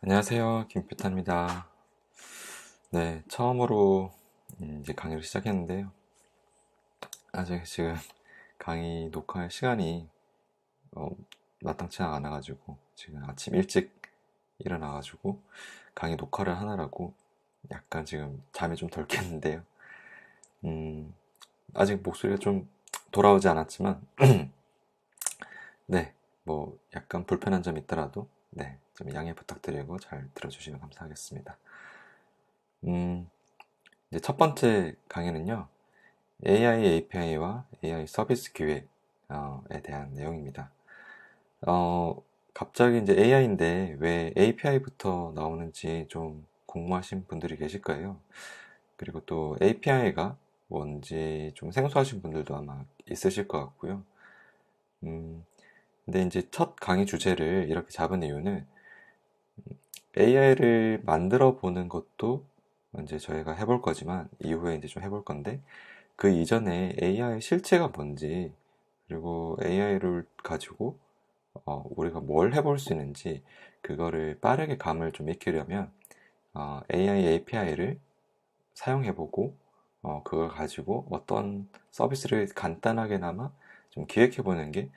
안녕하세요. 김표타입니다. 네, 처음으로 이제 강의를 시작했는데요. 아직 지금 강의 녹화할 시간이 어, 마땅치 않아가지고 지금 아침 일찍 일어나가지고 강의 녹화를 하느라고 약간 지금 잠이 좀 덜 깼는데요. 음, 아직 목소리가 좀 돌아오지 않았지만 네, 뭐 약간 불편한 점이 있더라도 네, 좀 양해 부탁드리고 잘 들어주시면 감사하겠습니다. 음, 이제 첫 번째 강의는요. AI API와 AI 서비스 기획에 대한 내용입니다. 어, 갑자기 이제 AI인데 왜 API부터 나오는지 좀 궁금하신 분들이 계실 거예요. 그리고 또 API가 뭔지 좀 생소하신 분들도 아마 있으실 것 같고요. 음, 근데 이제 첫 강의 주제를 이렇게 잡은 이유는 AI를 만들어 보는 것도 이제 저희가 해볼 거지만 이후에 이제 좀 해볼 건데 그 이전에 AI 실체가 뭔지 그리고 AI를 가지고 우리가 뭘 해볼 수 있는지 그거를 빠르게 감을 좀 익히려면 AI API를 사용해보고 그걸 가지고 어떤 서비스를 간단하게나마 좀 기획해보는 게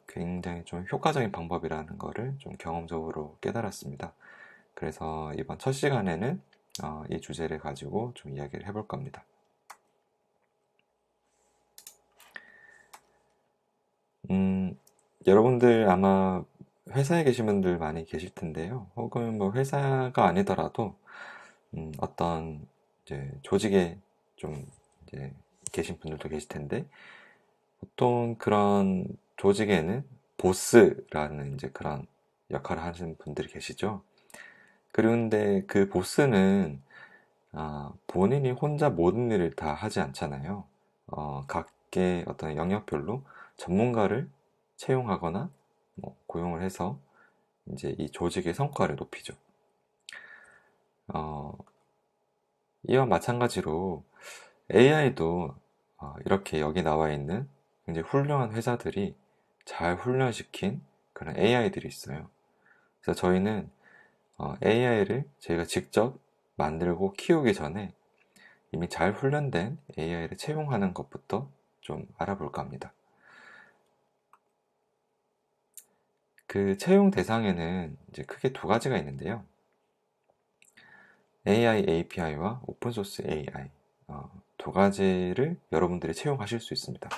굉장히 좀 효과적인 방법이라는 거를 좀 경험적으로 깨달았습니다. 그래서 이번 첫 시간에는 이 주제를 가지고 좀 이야기를 해볼 겁니다. 음, 여러분들 아마 회사에 계신 분들 많이 계실 텐데요. 혹은 뭐 회사가 아니더라도 어떤 이제 조직에 좀 이제 계신 분들도 계실 텐데 보통 그런 조직에는 보스라는 이제 그런 역할을 하시는 분들이 계시죠. 그런데 그 보스는 본인이 혼자 모든 일을 다 하지 않잖아요. 각계 어떤 영역별로 전문가를 채용하거나 뭐 고용을 해서 이제 이 조직의 성과를 높이죠. 어, 이와 마찬가지로 AI도 이렇게 여기 나와 있는 굉장히 훌륭한 회사들이 잘 훈련시킨 그런 AI들이 있어요. 그래서 저희는 AI를 저희가 직접 만들고 키우기 전에 이미 잘 훈련된 AI를 채용하는 것부터 좀 알아볼까 합니다. 그 채용 대상에는 이제 크게 두 가지가 있는데요. AI API와 오픈소스 AI 두 가지를 여러분들이 채용하실 수 있습니다.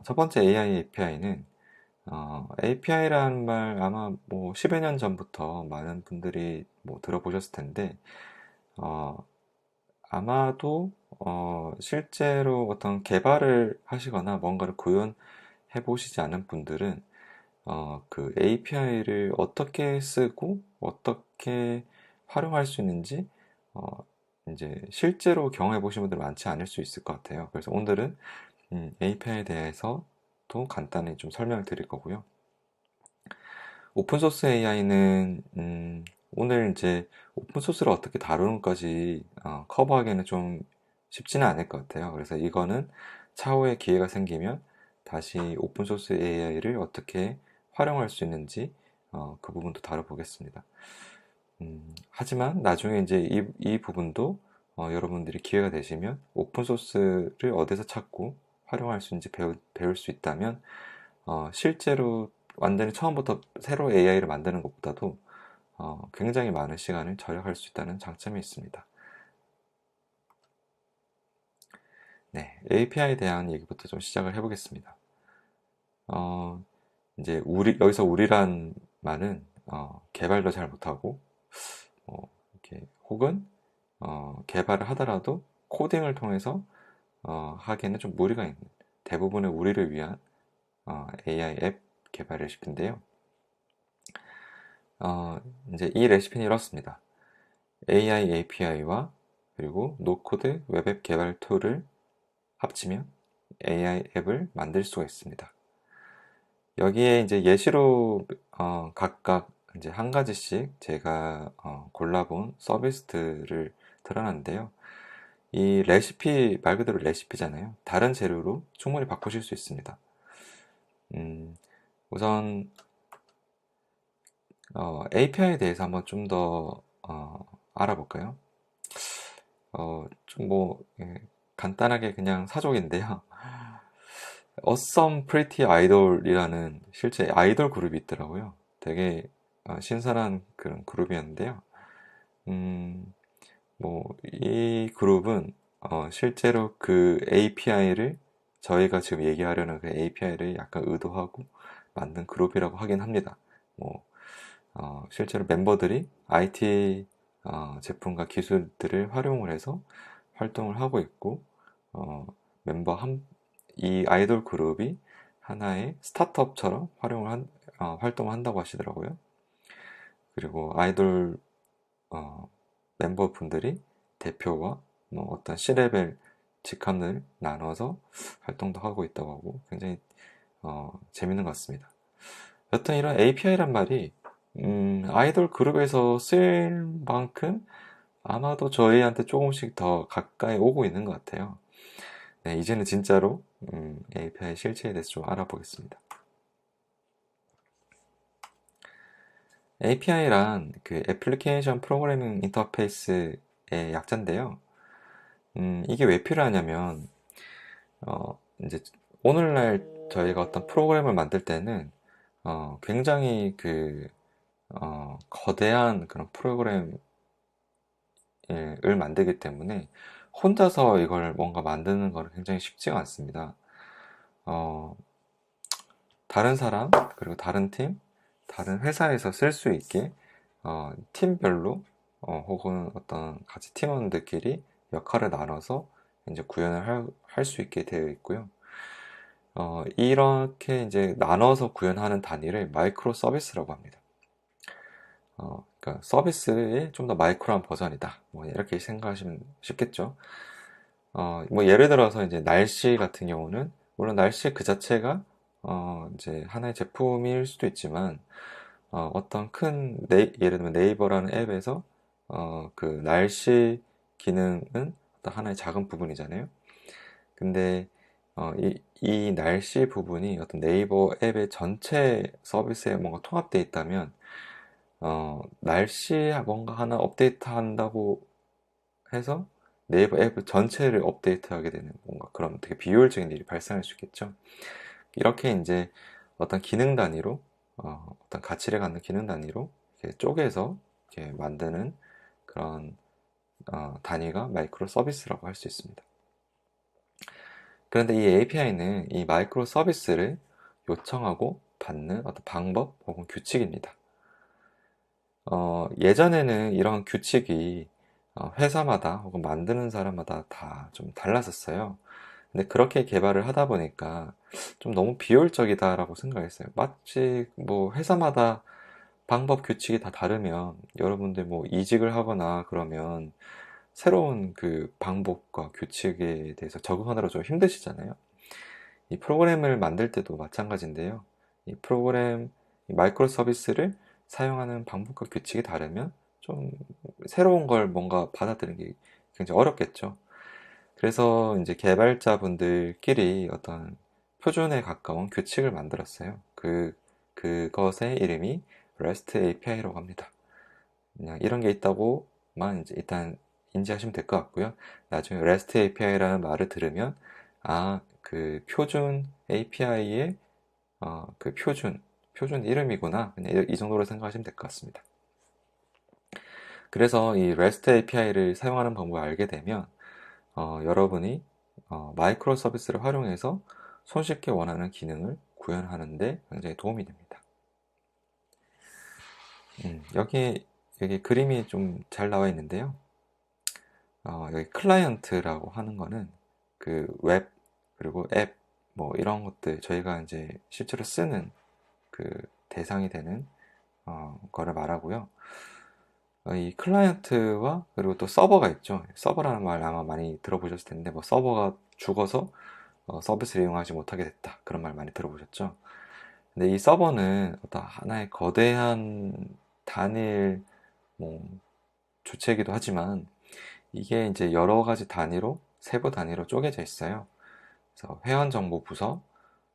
첫 번째 AI API는 API라는 말 아마 뭐 10여 년 전부터 많은 분들이 뭐 들어보셨을 텐데 어, 아마도 실제로 어떤 개발을 하시거나 뭔가를 구현해 보시지 않은 분들은 그 API를 어떻게 쓰고 어떻게 활용할 수 있는지 어, 이제 실제로 경험해 보신 분들 많지 않을 수 있을 것 같아요. 그래서 오늘은 API에 대해서 또 간단히 좀 설명을 드릴 거고요. 오픈소스 AI는 오늘 이제 오픈소스를 어떻게 다루는까지 커버하기는 좀 쉽지는 않을 것 같아요. 그래서 이거는 차후에 기회가 생기면 다시 오픈소스 AI를 어떻게 활용할 수 있는지 그 부분도 다뤄보겠습니다. 하지만 나중에 이제 이 부분도 여러분들이 기회가 되시면 오픈소스를 어디서 찾고 활용할 수 있는지 배울 수 있다면 실제로 완전히 처음부터 새로 AI를 만드는 것보다도 굉장히 많은 시간을 절약할 수 있다는 장점이 있습니다. 네, API에 대한 얘기부터 좀 시작을 해보겠습니다. 어, 이제 여기서 우리란 말은 개발도 잘 못하고 이렇게 혹은 개발을 하더라도 코딩을 통해서 하기에는 좀 무리가 있는 대부분의 우리를 위한 AI 앱 개발 레시피인데요. 어, 이제 이 레시피는 이렇습니다. AI API와 그리고 노코드 웹앱 개발 툴을 합치면 AI 앱을 만들 수가 있습니다. 여기에 이제 예시로 각각 이제 한 가지씩 제가 골라본 서비스들을 드러났는데요. 이 레시피 말 그대로 레시피잖아요. 다른 재료로 충분히 바꾸실 수 있습니다. 음, 우선 API에 대해서 한번 좀 더 알아볼까요? 좀 예, 간단하게 그냥 사족인데요. Awesome Pretty Idol이라는 실제 아이돌 그룹이 있더라고요. 되게 신선한 그런 그룹이었는데요. 음, 이 그룹은 실제로 그 API를 저희가 지금 얘기하려는 그 API를 약간 의도하고 만든 그룹이라고 하긴 합니다. 뭐, 실제로 멤버들이 IT 제품과 기술들을 활용을 해서 활동을 하고 있고, 어, 멤버 이 아이돌 그룹이 하나의 스타트업처럼 활동을 한다고 하시더라고요. 그리고 아이돌 어, 멤버분들이 대표와 어떤 C레벨 직함을 나눠서 활동도 하고 있다고 하고 굉장히 재밌는 것 같습니다. 여튼 이런 API란 말이 아이돌 그룹에서 쓸 만큼 아마도 저희한테 조금씩 더 가까이 오고 있는 것 같아요. 네, 이제는 진짜로 API 실체에 대해서 좀 알아보겠습니다. API란 그 애플리케이션 프로그래밍 인터페이스의 약자인데요. 이게 왜 필요하냐면 이제 오늘날 저희가 어떤 프로그램을 만들 때는 굉장히 거대한 그런 프로그램을 만들기 때문에 혼자서 이걸 뭔가 만드는 거는 굉장히 쉽지가 않습니다. 어, 다른 사람, 그리고 다른 팀, 다른 회사에서 쓸 수 있게 팀별로 혹은 어떤 같이 팀원들끼리 역할을 나눠서 이제 구현을 할 수 있게 되어 있고요. 이렇게 이제 나눠서 구현하는 단위를 마이크로 서비스라고 합니다. 그러니까 서비스의 좀 더 마이크로한 버전이다. 뭐 이렇게 생각하시면 쉽겠죠. 예를 들어서 이제 날씨 같은 경우는 물론 날씨 그 자체가 이제 하나의 제품일 수도 있지만 어떤 예를 들면 네이버라는 앱에서 그 날씨 기능은 어떤 하나의 작은 부분이잖아요. 근데 이 날씨 부분이 어떤 네이버 앱의 전체 서비스에 뭔가 통합되어 있다면 날씨에 뭔가 하나 업데이트 한다고 해서 네이버 앱 전체를 업데이트하게 되는 뭔가 그런 되게 비효율적인 일이 발생할 수 있겠죠. 이렇게 이제 어떤 기능 단위로 어떤 가치를 갖는 기능 단위로 이렇게 쪼개서 이렇게 만드는 그런 단위가 마이크로 서비스라고 할 수 있습니다. 그런데 이 API는 이 마이크로 서비스를 요청하고 받는 어떤 방법 혹은 규칙입니다. 예전에는 이런 규칙이 회사마다 혹은 만드는 사람마다 다 좀 달랐었어요. 근데 그렇게 개발을 하다 보니까 좀 너무 비효율적이다라고 생각했어요. 마치 뭐 회사마다 방법 규칙이 다 다르면 여러분들 뭐 이직을 하거나 그러면 새로운 그 방법과 규칙에 대해서 적응하느라 좀 힘드시잖아요. 이 프로그램을 만들 때도 마찬가지인데요. 이 마이크로 서비스를 사용하는 방법과 규칙이 다르면 좀 새로운 걸 뭔가 받아들이는 게 굉장히 어렵겠죠. 그래서 이제 개발자분들끼리 어떤 표준에 가까운 규칙을 만들었어요. 그것의 이름이 REST API라고 합니다. 그냥 이런 게 있다고만 이제 일단 인지하시면 될 것 같고요. 나중에 REST API라는 말을 들으면, 그 표준 API의 그 표준 이름이구나. 그냥 이 정도로 생각하시면 될 것 같습니다. 그래서 이 REST API를 사용하는 방법을 알게 되면, 여러분이 마이크로 서비스를 활용해서 손쉽게 원하는 기능을 구현하는데 굉장히 도움이 됩니다. 여기 그림이 좀 잘 나와 있는데요. 여기 클라이언트라고 하는 거는 그 웹, 그리고 앱, 뭐 이런 것들 저희가 이제 실제로 쓰는 그 대상이 되는 거를 말하고요. 이 클라이언트와 그리고 또 서버가 있죠. 서버라는 말 아마 많이 들어보셨을 텐데 뭐 서버가 죽어서 서비스를 이용하지 못하게 됐다. 그런 말 많이 들어보셨죠. 근데 이 서버는 어떤 하나의 거대한 단일 뭐 주체이기도 하지만 이게 이제 여러 가지 단위로 세부 단위로 쪼개져 있어요. 그래서 회원 정보 부서,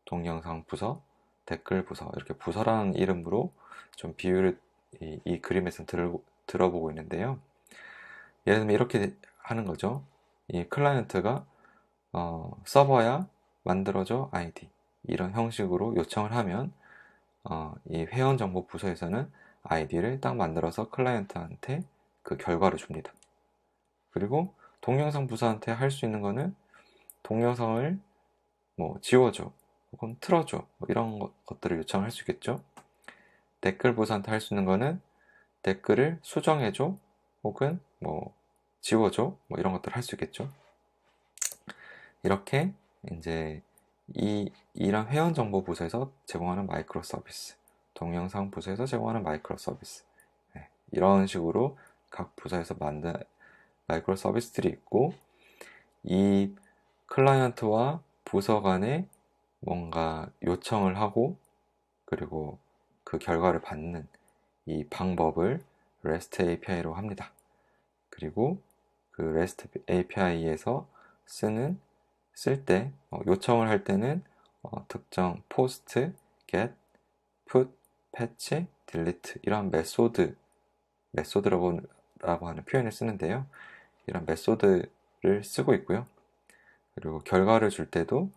동영상 부서, 댓글 부서 이렇게 부서라는 이름으로 좀 비유를 이 그림에서 들어보고 있는데요. 예를 들면 이렇게 하는 거죠. 이 클라이언트가 서버야 만들어줘 아이디 이런 형식으로 요청을 하면 이 회원정보 부서에서는 아이디를 딱 만들어서 클라이언트한테 그 결과를 줍니다. 그리고 동영상 부서한테 할 수 있는 거는 동영상을 뭐 지워줘 혹은 틀어줘 뭐 이런 것들을 요청할 수 있겠죠. 댓글 부서한테 할 수 있는 거는 댓글을 수정해줘 혹은 뭐 지워줘 뭐 이런 것들을 할 수 있겠죠. 이렇게 이제 이런 회원 정보 부서에서 제공하는 마이크로 서비스, 동영상 부서에서 제공하는 마이크로 서비스, 네, 이런 식으로 각 부서에서 만든 마이크로 서비스들이 있고, 이 클라이언트와 부서 간에 뭔가 요청을 하고 그리고 그 결과를 받는 이 방법을 REST API로 합니다. 그리고 그 REST API에서 쓸 때 요청을 할 때는 특정 post, get, put, patch, delete 이런 메소드라고 하는 표현을 쓰는데요. 이런 메소드를 쓰고 있고요. 그리고 결과를 줄 때도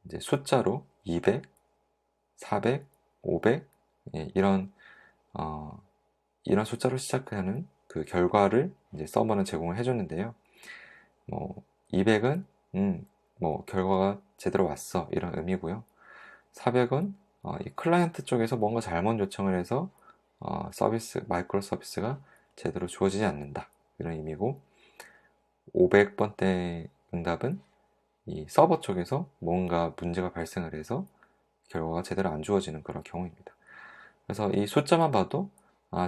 이제 숫자로 200, 400, 500 이런 이런 숫자로 시작하는 그 결과를 이제 서버는 제공을 해줬는데요. 뭐 200은 뭐 결과가 제대로 왔어 이런 의미고요. 400은 이 클라이언트 쪽에서 뭔가 잘못 요청을 해서 마이크로 서비스가 제대로 주어지지 않는다 이런 의미고, 500번째 응답은 이 서버 쪽에서 뭔가 문제가 발생을 해서 결과가 제대로 안 주어지는 그런 경우입니다. 그래서 이 숫자만 봐도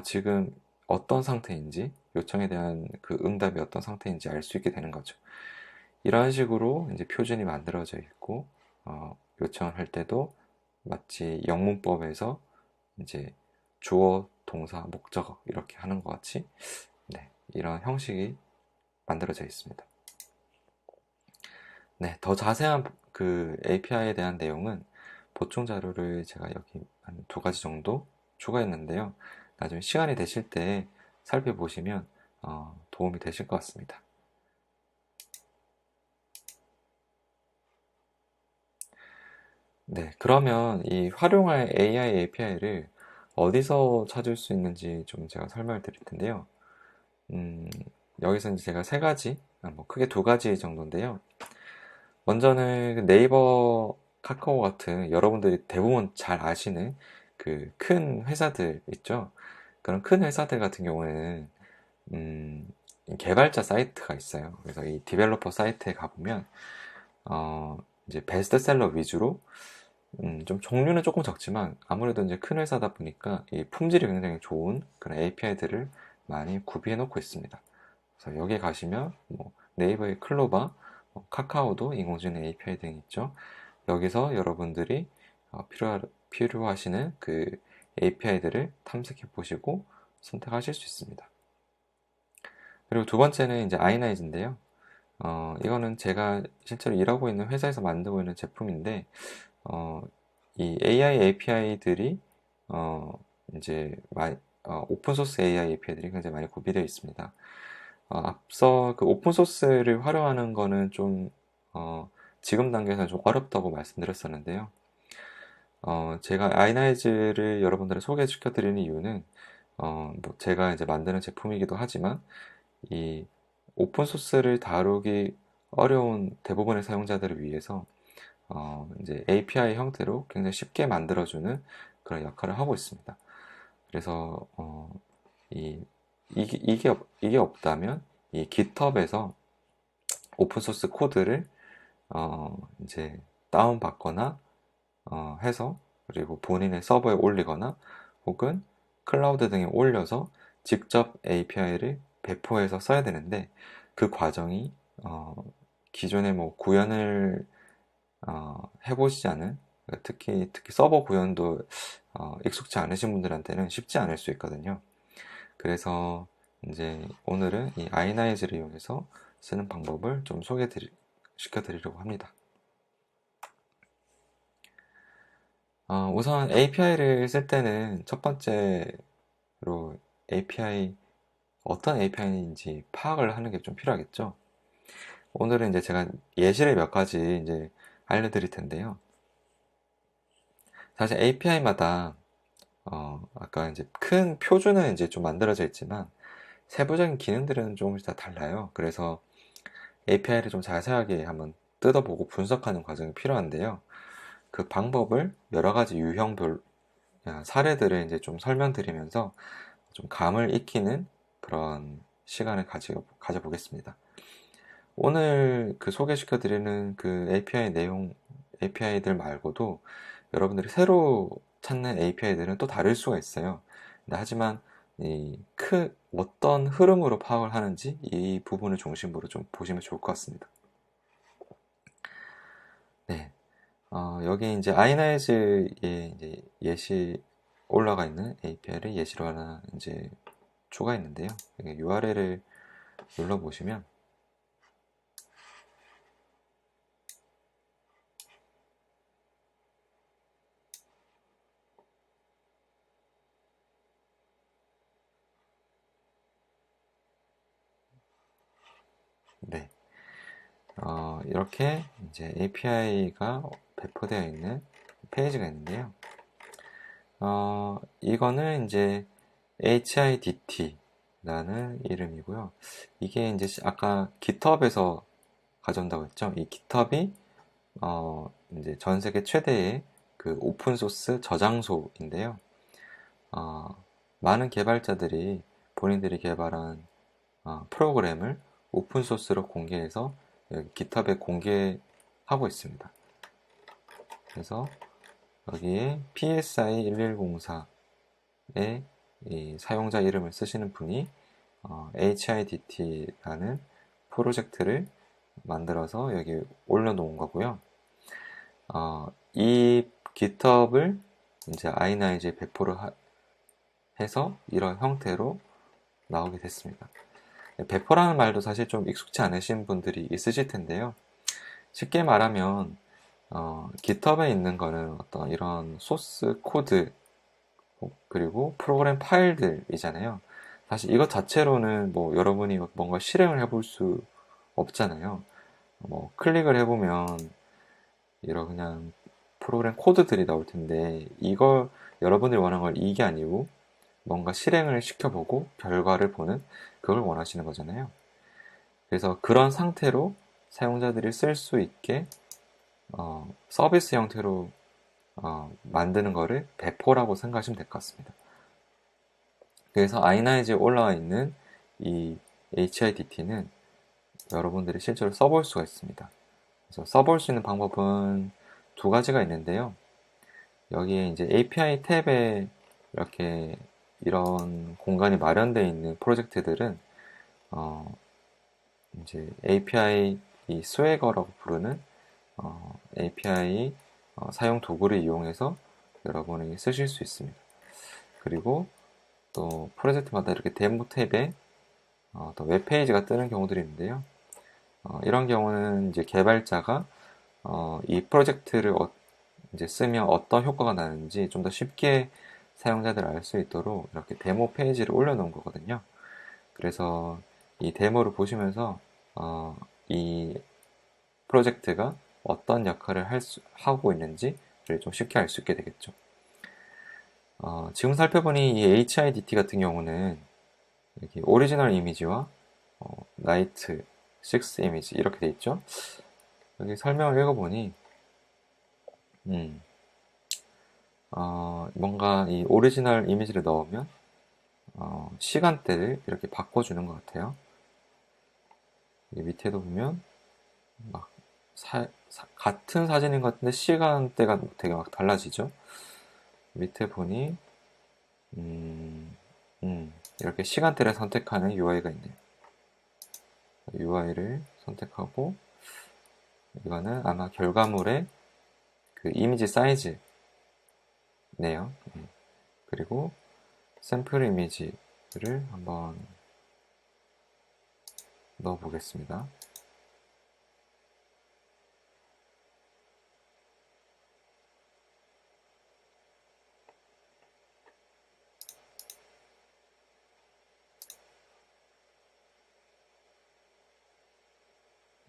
지금 어떤 상태인지, 요청에 대한 그 응답이 어떤 상태인지 알 수 있게 되는 거죠. 이런 식으로 이제 표준이 만들어져 있고, 요청을 할 때도 마치 영문법에서 이제 주어, 동사, 목적어 이렇게 하는 것 같이 네, 이런 형식이 만들어져 있습니다. 네, 더 자세한 그 API에 대한 내용은 보충 자료를 제가 여기 한 2가지 정도 추가했는데요. 나중에 시간이 되실 때 살펴보시면 도움이 되실 것 같습니다. 네, 그러면 이 활용할 AI API를 어디서 찾을 수 있는지 좀 제가 설명을 드릴 텐데요. 여기서 이제 제가 3가지, 뭐 크게 2가지 정도인데요. 먼저는 그 네이버, 카카오 같은 여러분들이 대부분 잘 아시는 그 큰 회사들 있죠. 그런 큰 회사들 같은 경우에는 개발자 사이트가 있어요. 그래서 이 디벨로퍼 사이트에 가보면 이제 베스트셀러 위주로 좀 종류는 조금 적지만 아무래도 이제 큰 회사다 보니까 이 품질이 굉장히 좋은 그런 API들을 많이 구비해 놓고 있습니다. 그래서 여기에 가시면 뭐 네이버의 클로바, 카카오도 인공지능 API 등이 있죠. 여기서 여러분들이 필요하시는 그 API들을 탐색해 보시고 선택하실 수 있습니다. 그리고 2번째는 이제 아이나이즈인데요. 이거는 제가 실제로 일하고 있는 회사에서 만들고 있는 제품인데, 이 AI API들이 이제 오픈소스 AI API들이 굉장히 많이 구비되어 있습니다. 앞서 그 오픈소스를 활용하는 거는 좀 지금 단계에서 좀 어렵다고 말씀드렸었는데요. 제가 아이나이즈를 여러분들에 소개시켜 드리는 이유는 뭐 제가 이제 만드는 제품이기도 하지만 이 오픈소스를 다루기 어려운 대부분의 사용자들을 위해서 이제 API 형태로 굉장히 쉽게 만들어주는 그런 역할을 하고 있습니다. 그래서 이, 이게 없다면 이 GitHub에서 오픈소스 코드를 이제 다운받거나 해서 그리고 본인의 서버에 올리거나 혹은 클라우드 등에 올려서 직접 API를 배포해서 써야 되는데, 그 과정이 기존에 뭐 구현을 해보시지 않은, 특히 서버 구현도 익숙치 않으신 분들한테는 쉽지 않을 수 있거든요. 그래서 이제 오늘은 이 아이나이즈를 이용해서 쓰는 방법을 좀 시켜드리려고 합니다. 우선 API를 쓸 때는 첫 번째로 API, 어떤 API인지 파악을 하는 게 좀 필요하겠죠. 오늘은 이제 제가 예시를 몇 가지 이제 알려드릴 텐데요. 사실 API마다 아까 이제 큰 표준은 이제 좀 만들어져 있지만 세부적인 기능들은 조금씩 다 달라요. 그래서 API를 좀 자세하게 한번 뜯어보고 분석하는 과정이 필요한데요. 그 방법을 여러 가지 유형별 사례들을 이제 좀 설명드리면서 좀 감을 익히는 그런 시간을 가져보겠습니다. 오늘 그 소개시켜드리는 그 API 내용, API들 말고도 여러분들이 새로 찾는 API들은 또 다를 수가 있어요. 하지만 어떤 흐름으로 파악을 하는지 이 부분을 중심으로 좀 보시면 좋을 것 같습니다. 네. 여기 이제 아이나이즈에 이제 예시 올라가 있는 API를 예시로 하나 이제 추가했는데요. URL을 눌러보시면 네. 이렇게 이제 API가 배포되어 있는 페이지가 있는데요. 이거는 이제 HIDT라는 이름이고요. 이게 이제 아까 GitHub에서 가져온다고 했죠. 이 GitHub이 이제 전 세계 최대의 그 오픈 소스 저장소인데요. 많은 개발자들이 본인들이 개발한 프로그램을 오픈 소스로 공개해서 여기 GitHub에 공개하고 있습니다. 그래서 여기에 PSI1104의 이 사용자 이름을 쓰시는 분이 HIDT라는 프로젝트를 만들어서 여기 올려놓은 거고요. 이 GitHub을 이제 아이나이즈에 배포를 해서 이런 형태로 나오게 됐습니다. 배포라는 말도 사실 좀 익숙치 않으신 분들이 있으실 텐데요. 쉽게 말하면 GitHub에 있는 거는 어떤 이런 소스 코드 그리고 프로그램 파일들이잖아요. 사실 이것 자체로는 뭐 여러분이 뭔가 실행을 해볼 수 없잖아요. 뭐 클릭을 해보면 이런 그냥 프로그램 코드들이 나올 텐데 이걸 여러분들이 원하는 걸 이게 아니고 뭔가 실행을 시켜보고 결과를 보는 그걸 원하시는 거잖아요. 그래서 그런 상태로 사용자들이 쓸 수 있게 서비스 형태로 만드는 거를 배포라고 생각하시면 될 것 같습니다. 그래서 아이나이즈에 올라와 있는 이 HIDT는 여러분들이 실제로 써볼 수가 있습니다. 그래서 써볼 수 있는 방법은 두 가지가 있는데요. 여기에 이제 API 탭에 이렇게 이런 공간이 마련되어 있는 프로젝트들은 이제 API 이 스웨거라고 부르는 API 사용 도구를 이용해서 여러분이 쓰실 수 있습니다. 그리고 또 프로젝트마다 이렇게 데모 탭에 또 웹페이지가 뜨는 경우들이 있는데요. 이런 경우는 이제 개발자가 이 프로젝트를 이제 쓰면 어떤 효과가 나는지 좀 더 쉽게 사용자들 알 수 있도록 이렇게 데모 페이지를 올려놓은 거거든요. 그래서 이 데모를 보시면서 이 프로젝트가 어떤 역할을 하고 있는지를 좀 쉽게 알 수 있게 되겠죠. 지금 살펴보니 이 HIDT 같은 경우는 여기 오리지널 이미지와 나이트 6 이미지 이렇게 돼 있죠. 여기 설명을 읽어보니 뭔가 이 오리지널 이미지를 넣으면 시간대를 이렇게 바꿔주는 것 같아요. 밑에도 보면 막 같은 사진인 것 같은데 시간대가 되게 막 달라지죠. 밑에 보니 이렇게 시간대를 선택하는 UI가 있네요. UI를 선택하고 이거는 아마 결과물의 그 이미지 사이즈네요. 그리고 샘플 이미지를 한번 넣어 보겠습니다.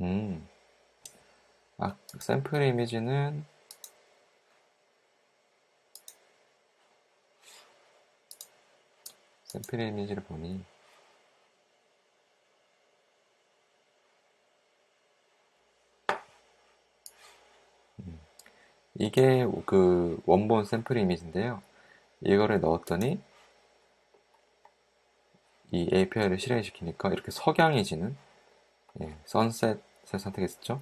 음, 샘플 이미지는 샘플 이미지를 보니 이게 그 원본 샘플 이미지인데요. 이거를 넣었더니 이 API를 실행시키니까 이렇게 석양해지는, 선셋을 선택했었죠.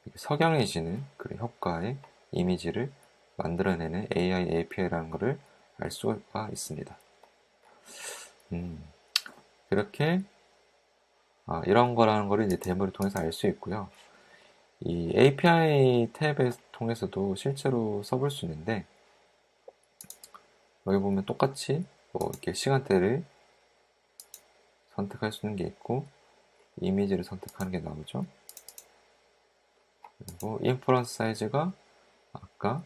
이렇게 석양해지는 그런 효과의 이미지를 만들어내는 AI API라는 것을 알 수가 있습니다. 그렇게 이런 거라는 거를 이제 데모를 통해서 알 수 있고요. 이 API 탭을 통해서도 실제로 써볼 수 있는데, 여기 보면 똑같이 뭐 이렇게 시간대를 선택할 수 있는 게 있고, 이미지를 선택하는 게 나오죠. 그리고 인퍼런스 사이즈가 아까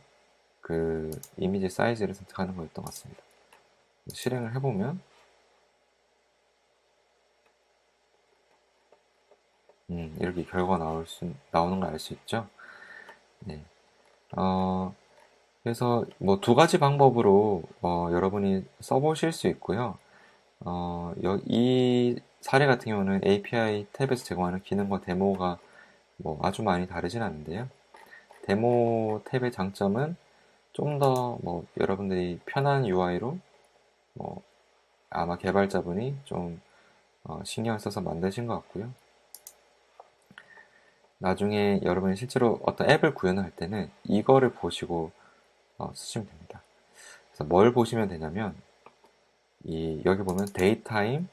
그 이미지 사이즈를 선택하는 거였던 것 같습니다. 실행을 해보면 이렇게 결과가 나오는 걸 알 수 있죠. 네. 그래서 뭐 두 가지 방법으로 여러분이 써보실 수 있고요. 이 사례 같은 경우는 API 탭에서 제공하는 기능과 데모가 뭐 아주 많이 다르진 않은데요. 데모 탭의 장점은 좀 더 뭐 여러분들이 편한 UI로 뭐 아마 개발자분이 좀 신경을 써서 만드신 것 같고요. 나중에 여러분이 실제로 어떤 앱을 구현할 때는 이거를 보시고 쓰시면 됩니다. 그래서 뭘 보시면 되냐면 여기 보면 데이타임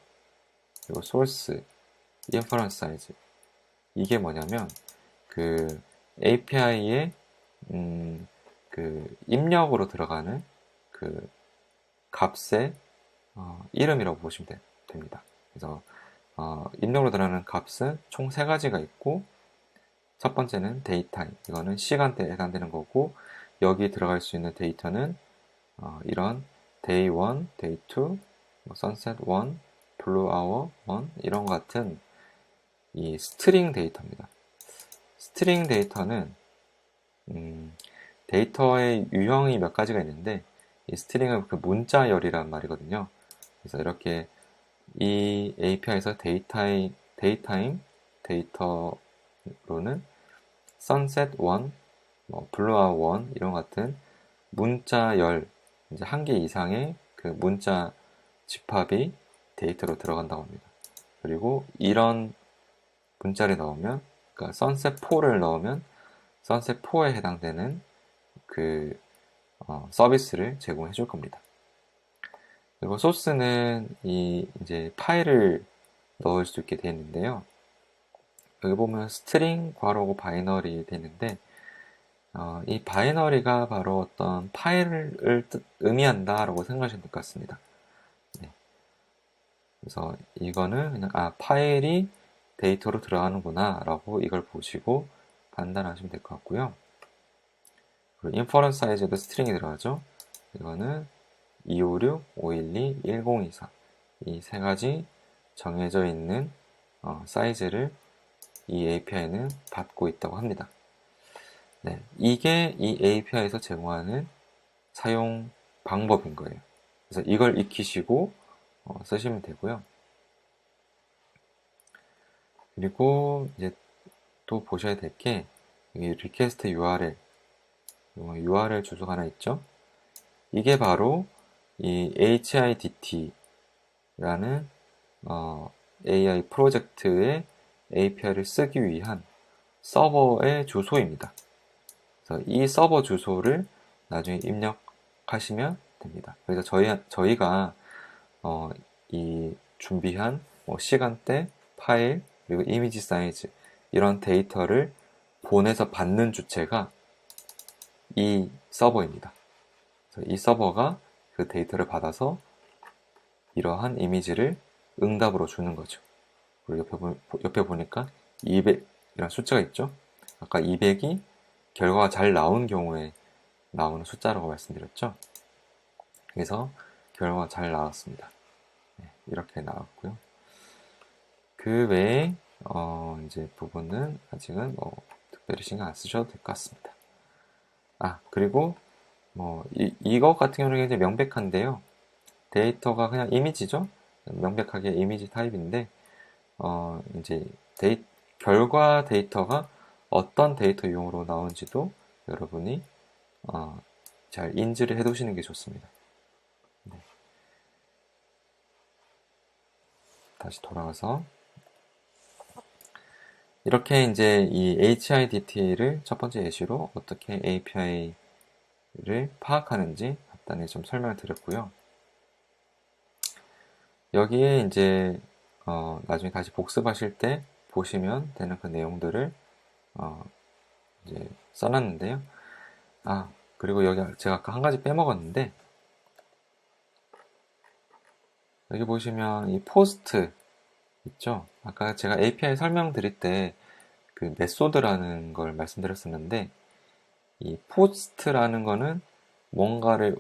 그리고 소스, 인퍼런스 사이즈 이게 뭐냐면 그 API에 그 입력으로 들어가는 그 값의 이름이라고 보시면 됩니다. 그래서 입력으로 들어가는 값은 총 세 가지가 있고 첫 번째는 데이타임 이거는 시간대에 해당되는 거고 여기 들어갈 수 있는 데이터는 이런 day 1, day 2, sunset 1, blue hour 1 이런 것 같은 이 스트링 데이터입니다. 스트링 데이터는 데이터의 유형이 몇 가지가 있는데 이 스트링은 그 문자열이란 말이거든요. 그래서 이렇게 이 API에서 데이타임 데이터로는 sunset 1, blue hour 1 이런 같은 문자열 이제 한 개 이상의 그 문자 집합이 데이터로 들어간다고 합니다. 그리고 이런 문자를 넣으면, 그러니까 sunset4를 넣으면 sunset4에 해당되는 그 서비스를 제공해 줄 겁니다. 그리고 소스는 이제 파일을 넣을 수 있게 되어 있는데요. 여기 보면 스트링 괄호고 바이너리 되어 있는데 이 바이너리가 바로 어떤 파일을 의미한다라고 생각하시면 될 것 같습니다. 네. 그래서 이거는 그냥 파일이 데이터로 들어가는구나 라고 이걸 보시고 판단하시면 될 것 같고요. 그리고 인퍼런스 사이즈도 스트링이 들어가죠. 이거는 256, 512, 1024 이 세 가지 정해져 있는 사이즈를 이 API는 받고 있다고 합니다. 네, 이게 이 API에서 제공하는 사용 방법인 거예요. 그래서 이걸 익히시고 쓰시면 되고요. 그리고 이제 또 보셔야 될 게 여기 리퀘스트 URL 주소가 하나 있죠. 이게 바로 이 HIDT라는 AI 프로젝트의 API를 쓰기 위한 서버의 주소입니다. 그래서 이 서버 주소를 나중에 입력하시면 됩니다. 그래서 저희가 이 준비한 시간대, 파일, 그리고 이미지 사이즈 이런 데이터를 보내서 받는 주체가 이 서버입니다. 그래서 이 서버가 그 데이터를 받아서 이러한 이미지를 응답으로 주는 거죠. 그리고 옆에 보니까 200이라는 숫자가 있죠. 아까 200이 결과가 잘 나온 경우에 나오는 숫자라고 말씀드렸죠. 그래서 결과가 잘 나왔습니다. 네, 이렇게 나왔고요. 그 외에 이제 부분은 아직은 뭐 특별히 신경 안 쓰셔도 될 것 같습니다. 그리고 뭐 이거 같은 경우는 굉장히 명백한데요. 데이터가 그냥 이미지죠. 명백하게 이미지 타입인데 이제 결과 데이터가 어떤 데이터 용으로 나온지도 여러분이 잘 인지를 해 두시는 게 좋습니다. 네. 다시 돌아와서 이렇게 이제 이 HIDT를 첫 번째 예시로 어떻게 API를 파악하는지 간단히 좀 설명을 드렸고요. 여기에 이제 나중에 다시 복습하실 때 보시면 되는 그 내용들을 이제 써놨는데요. 그리고 여기 제가 아까 한 가지 빼먹었는데 여기 보시면 이 포스트 있죠? 아까 제가 API 설명드릴 때 그 메소드라는 걸 말씀드렸었는데 이 포스트라는 거는 뭔가를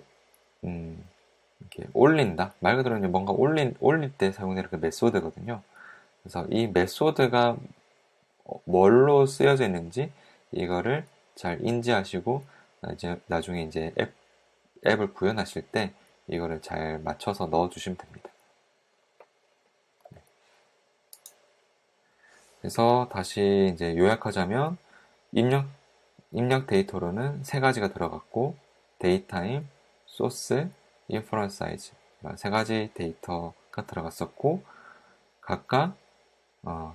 이렇게 올린다. 말 그대로 뭔가 올릴 때 사용되는 그 메소드거든요. 그래서 이 메소드가 뭘로 쓰여져 있는지 이거를 잘 인지하시고 이제 나중에 이제 앱을 구현하실 때 이거를 잘 맞춰서 넣어 주시면 됩니다. 그래서 다시 이제 요약하자면 입력 데이터로는 세 가지가 들어갔고 데이타임, 소스, 인퍼런스 사이즈 세 가지 데이터가 들어갔었고 각각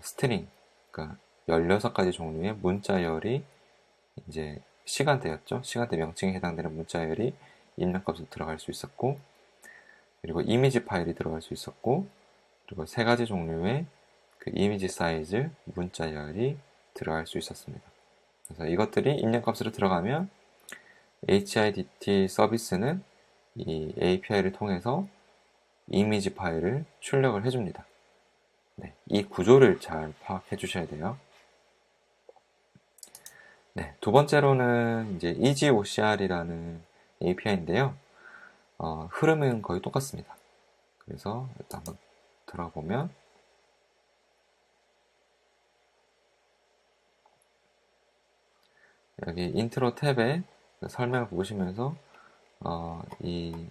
스트링 그러니까 16가지 종류의 문자열이 이제 시간대였죠. 시간대 명칭에 해당되는 문자열이 입력값으로 들어갈 수 있었고 그리고 이미지 파일이 들어갈 수 있었고 그리고 세 가지 종류의 그 이미지 사이즈 문자열이 들어갈 수 있었습니다. 그래서 이것들이 입력값으로 들어가면 HIDT 서비스는 이 API를 통해서 이미지 파일을 출력을 해줍니다. 네, 이 구조를 잘 파악해 주셔야 돼요. 네, 두 번째로는 이제 EasyOCR이라는 API인데요. 흐름은 거의 똑같습니다. 그래서 일단 한번 들어보면 여기 인트로 탭에 설명을 보시면서 이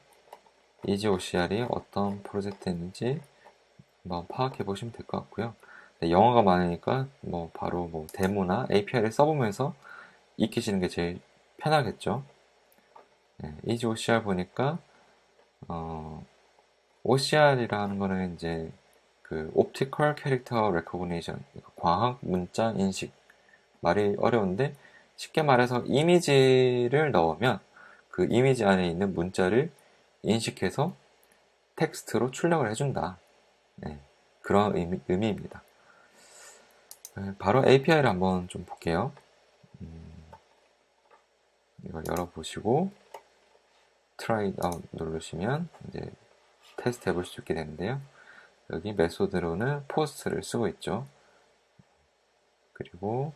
EasyOCR이 어떤 프로젝트인지 한번 파악해 보시면 될 것 같고요. 네, 영어가 많으니까 뭐 바로 뭐 데모나 API를 써보면서 익히시는 게 제일 편하겠죠. 네, EasyOCR 보니까 OCR이라는 거는 이제 그 Optical Character Recognition, 광학 문자 인식 말이 어려운데 쉽게 말해서 이미지를 넣으면 그 이미지 안에 있는 문자를 인식해서 텍스트로 출력을 해준다. 네, 그런 의미입니다. 네, 바로 API를 한번 좀 볼게요. 이걸 열어보시고 try out 누르시면 이제 테스트 해볼 수 있게 되는데요. 여기 메소드로는 포스트를 쓰고 있죠. 그리고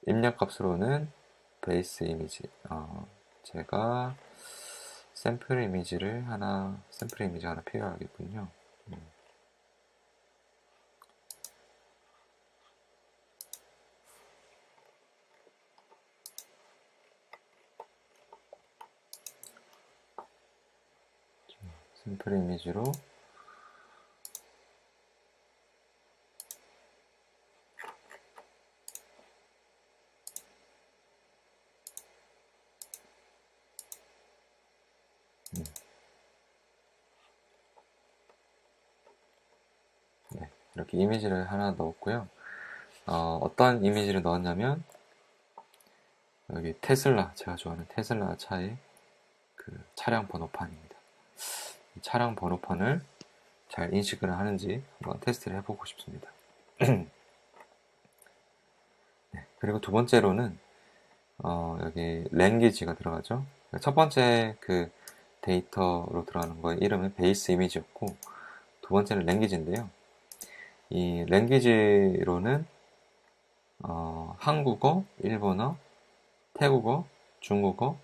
입력 값으로는 베이스 이미지 제가 샘플 이미지 하나 필요하겠군요. 샘플 이미지로 네, 이렇게 이미지를 하나 넣었고요. 어떤 이미지를 넣었냐면 여기 테슬라, 제가 좋아하는 테슬라 차의 그 차량 번호판입니다. 차량 번호판을 잘 인식을 하는지 한번 테스트를 해보고 싶습니다. 네, 그리고 두 번째로는 여기 랭귀지가 들어가죠. 첫 번째 그 데이터로 들어가는 거의 이름은 베이스 이미지였고 두 번째는 랭귀지인데요. 이 랭귀지로는 한국어, 일본어, 태국어, 중국어,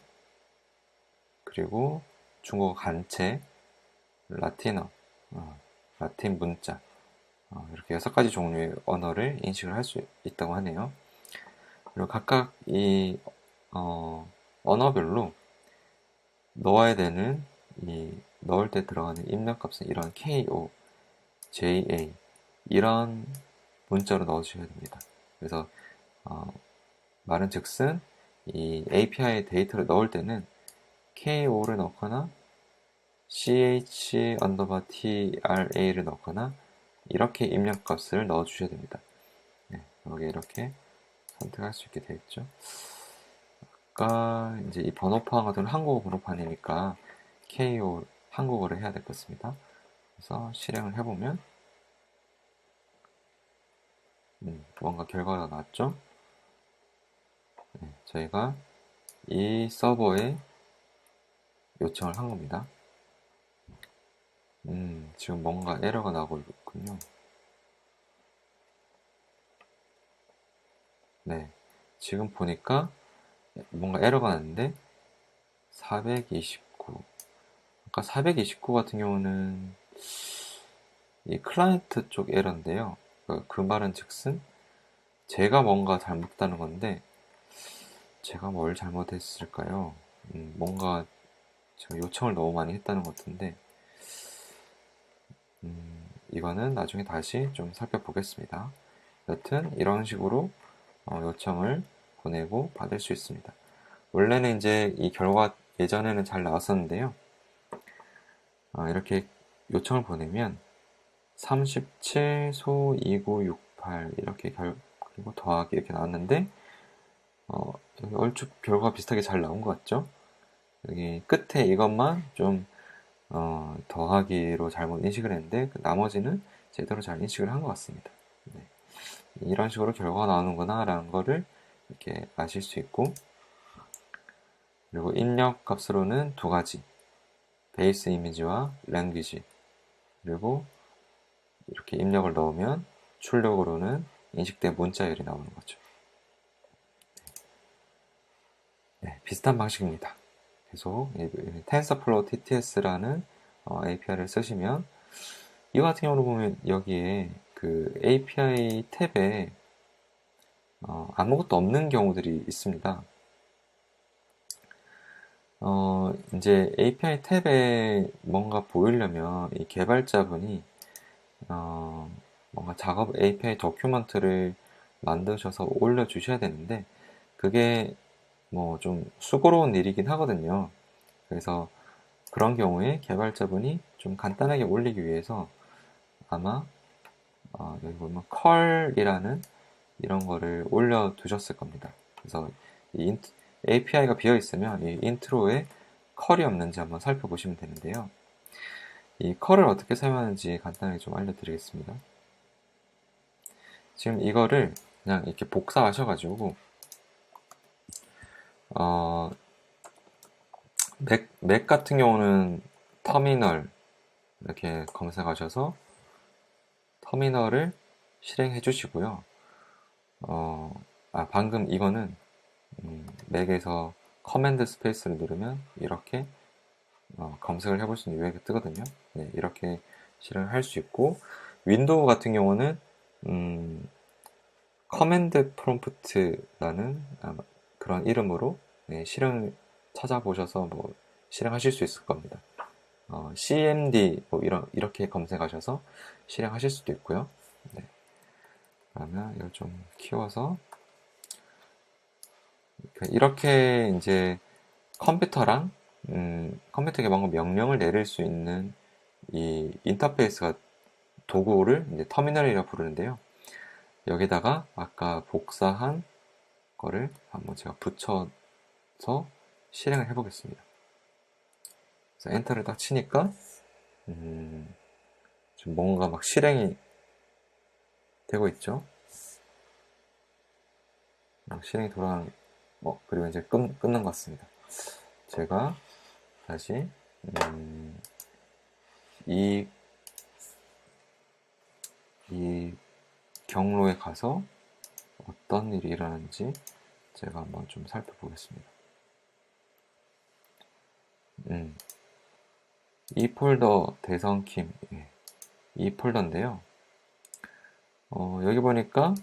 그리고 중국어 간체, 라틴어 라틴 문자, 이렇게 6가지 종류의 언어를 인식을 할 수 있다고 하네요. 그리고 각각 이 언어별로 넣어야 되는 넣을 때 들어가는 입력값은 이런 KO, JA 이런 문자로 넣어주셔야 됩니다. 그래서 말은즉슨 이 API 데이터를 넣을 때는 KO를 넣거나 ch_tra를 넣거나 이렇게 입력값을 넣어주셔야 됩니다. 네, 여기 이렇게 선택할 수 있게 되어 있죠. 아까 이제 이 번호판 같은 한국어 번호판이니까 KO 한국어를 해야 될 것 같습니다. 그래서 실행을 해보면 뭔가 결과가 나왔죠. 네, 저희가 이 서버에 요청을 한 겁니다. 지금 뭔가 에러가 나고 있군요. 네, 지금 보니까 뭔가 에러가 났는데 429. 아까 429 같은 경우는 이 클라이언트 쪽 에러인데요. 그 말은 즉슨 제가 뭔가 잘못했다는 건데 제가 뭘 잘못했을까요? 뭔가 제가 요청을 너무 많이 했다는 것 같은데 이거는 나중에 다시 좀 살펴보겠습니다. 여튼 이런 식으로 요청을 보내고 받을 수 있습니다. 원래는 이제 이 결과 예전에는 잘 나왔었는데요. 이렇게 요청을 보내면 37 소 2968 이렇게 그리고 더하기 이렇게 나왔는데 여기 얼추 결과가 비슷하게 잘 나온 것 같죠? 여기 끝에 이것만 좀 더하기로 잘못 인식을 했는데 나머지는 제대로 잘 인식을 한 것 같습니다. 네. 이런 식으로 결과가 나오는구나 라는 거를 이렇게 아실 수 있고, 그리고 입력 값으로는 2가지, 베이스 이미지와 랭귀지, 그리고 이렇게 입력을 넣으면 출력으로는 인식된 문자열이 나오는 거죠. 네, 비슷한 방식입니다. 계속 TensorFlow TTS라는 API를 쓰시면 이거 같은 경우로 보면 여기에 그 API 탭에 아무것도 없는 경우들이 있습니다. 이제 API 탭에 뭔가 보이려면 이 개발자분이 뭔가 작업 API 도큐먼트를 만드셔서 올려주셔야 되는데 그게 뭐 좀 수고로운 일이긴 하거든요. 그래서 그런 경우에 개발자분이 좀 간단하게 올리기 위해서 아마 여기 보면 컬이라는 이런 거를 올려두셨을 겁니다. 그래서 이 API가 비어 있으면 이 인트로에 컬이 없는지 한번 살펴보시면 되는데요. 이 컬을 어떻게 사용하는지 간단하게 좀 알려드리겠습니다. 지금 이거를 그냥 이렇게 복사하셔가지고 맥 같은 경우는 터미널 이렇게 검색하셔서 터미널을 실행해 주시고요. 방금 이거는 맥에서 커맨드 스페이스를 누르면 이렇게 검색을 해볼 수 있는 UI가 뜨거든요. 네, 이렇게 실행을 할 수 있고 윈도우 같은 경우는 커맨드 프롬프트라는 그런 이름으로 실행을 찾아보셔서 뭐 실행하실 수 있을 겁니다. CMD 뭐 이렇게 검색하셔서 실행하실 수도 있고요. 네. 그러면 이걸 좀 키워서 이렇게 이제 컴퓨터랑 컴퓨터에 뭔가 명령을 내릴 수 있는 이 인터페이스가 도구를 이제 터미널이라고 부르는데요. 여기다가 아까 복사한 거를 한번 제가 붙여서 실행을 해보겠습니다. 그래서 엔터를 딱 치니까 좀 뭔가 막 실행이 되고 있죠. 실행이 돌아가는 그리고 이제 끊는 것 같습니다. 제가 다시 이 경로에 가서 어떤 일이 일어나는지 제가 한번 좀 살펴보겠습니다. 이 폴더 대성킴, 이 폴더인데요. 여기 보니까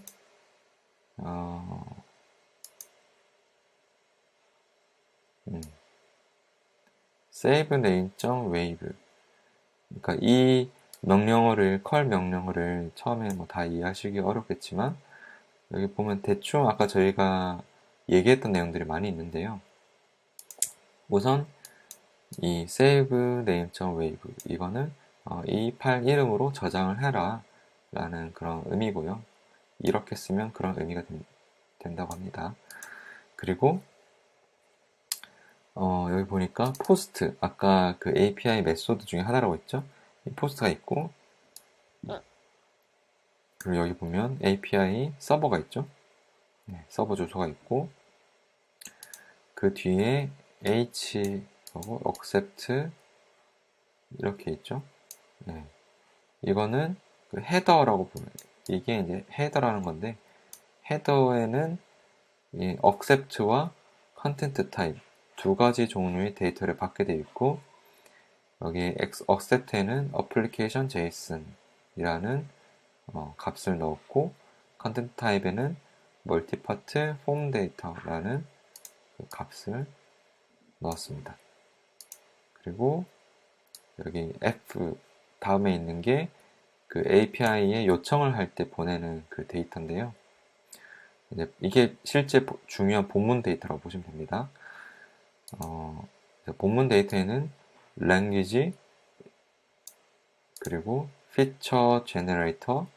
save name.wave, 그러니까 이 명령어를 컬 명령어를 처음에 뭐 다 이해하시기 어렵겠지만 여기 보면 대충 아까 저희가 얘기했던 내용들이 많이 있는데요. 우선 이 save name.wave 이거는 이 파일 이름으로 저장을 해라 라는 그런 의미고요. 이렇게 쓰면 그런 의미가 된다고 합니다. 그리고 여기 보니까 포스트, 아까 그 API 메소드 중에 하나라고 했죠? 이 포스트가 있고, 그리고 여기 보면 API 서버가 있죠? 네, 서버 주소가 있고, 그 뒤에 H 하고 accept 이렇게 있죠? 네, 이거는 그 헤더라고 보면, 이게 이제 헤더라는 건데, 헤더에는 이 accept와 content type 두 가지 종류의 데이터를 받게 되어 있고, 여기 accept에는 application JSON 이라는 값을 넣었고, 컨텐트 타입에는 멀티파트 폼 데이터라는 그 값을 넣었습니다. 그리고 여기 F 다음에 있는 게 그 API에 요청을 할 때 보내는 그 데이터인데요. 이게 실제 중요한 본문 데이터라고 보시면 됩니다. 본문 데이터에는 language, 그리고 feature generator,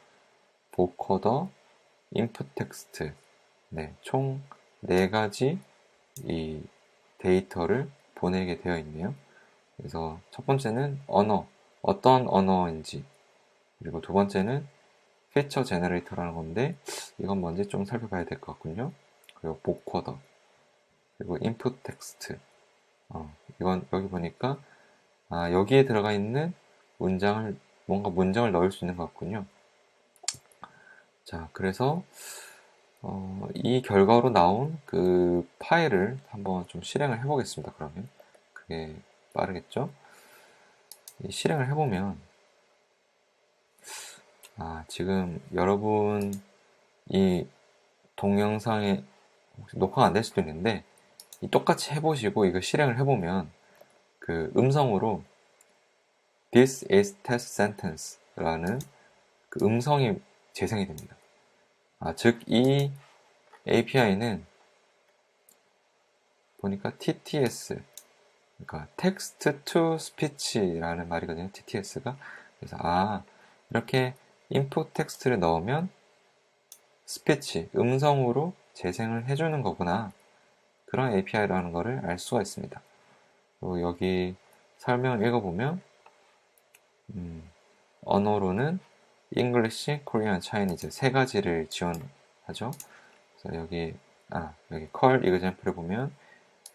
vocoder, input text, 네, 총 4가지 이 데이터를 보내게 되어 있네요. 그래서 첫 번째는 언어, 어떤 언어인지, 그리고 두 번째는 feature generator라는 건데 이건 뭔지 좀 살펴봐야 될 것 같군요. 그리고 vocoder, 그리고 input text, 이건 여기 보니까 여기에 들어가 있는 뭔가 문장을 넣을 수 있는 것 같군요. 자, 그래서 이 결과로 나온 그 파일을 한번 좀 실행을 해보겠습니다. 그러면 그게 빠르겠죠? 실행을 해보면 지금 여러분 이 동영상에 녹화가 안 될 수도 있는데 똑같이 해보시고 이거 실행을 해보면 그 음성으로 This is test sentence 라는 그 음성이 재생이 됩니다. 즉 이 API는 보니까 TTS, 그러니까 text to speech라는 말이거든요. TTS가. 그래서 이렇게 input 텍스트를 넣으면 스피치, 음성으로 재생을 해주는 거구나. 그런 API라는 거를 알 수가 있습니다. 그리고 여기 설명 읽어보면 언어로는 English, Korean, Chinese 세 가지를 지원하죠. 그래서 여기 call example을 보면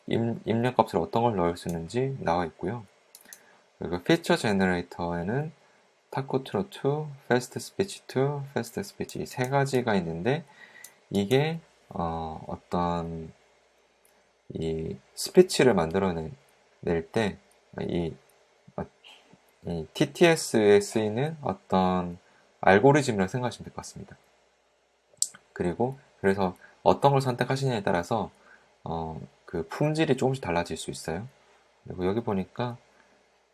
입력값을 어떤 걸 넣을 수 있는지 나와 있고요. 그리고 feature generator에는 타코 트로 2, 패스트 스피치 2, 패스트 스피치 이 세 가지가 있는데 이게 어떤 이 스피치를 만들어낼 때 이 TTS에 쓰이는 어떤 알고리즘이라고 생각하시면 될 것 같습니다. 그래서 어떤 걸 선택하시냐에 따라서 그 품질이 조금씩 달라질 수 있어요. 그리고 여기 보니까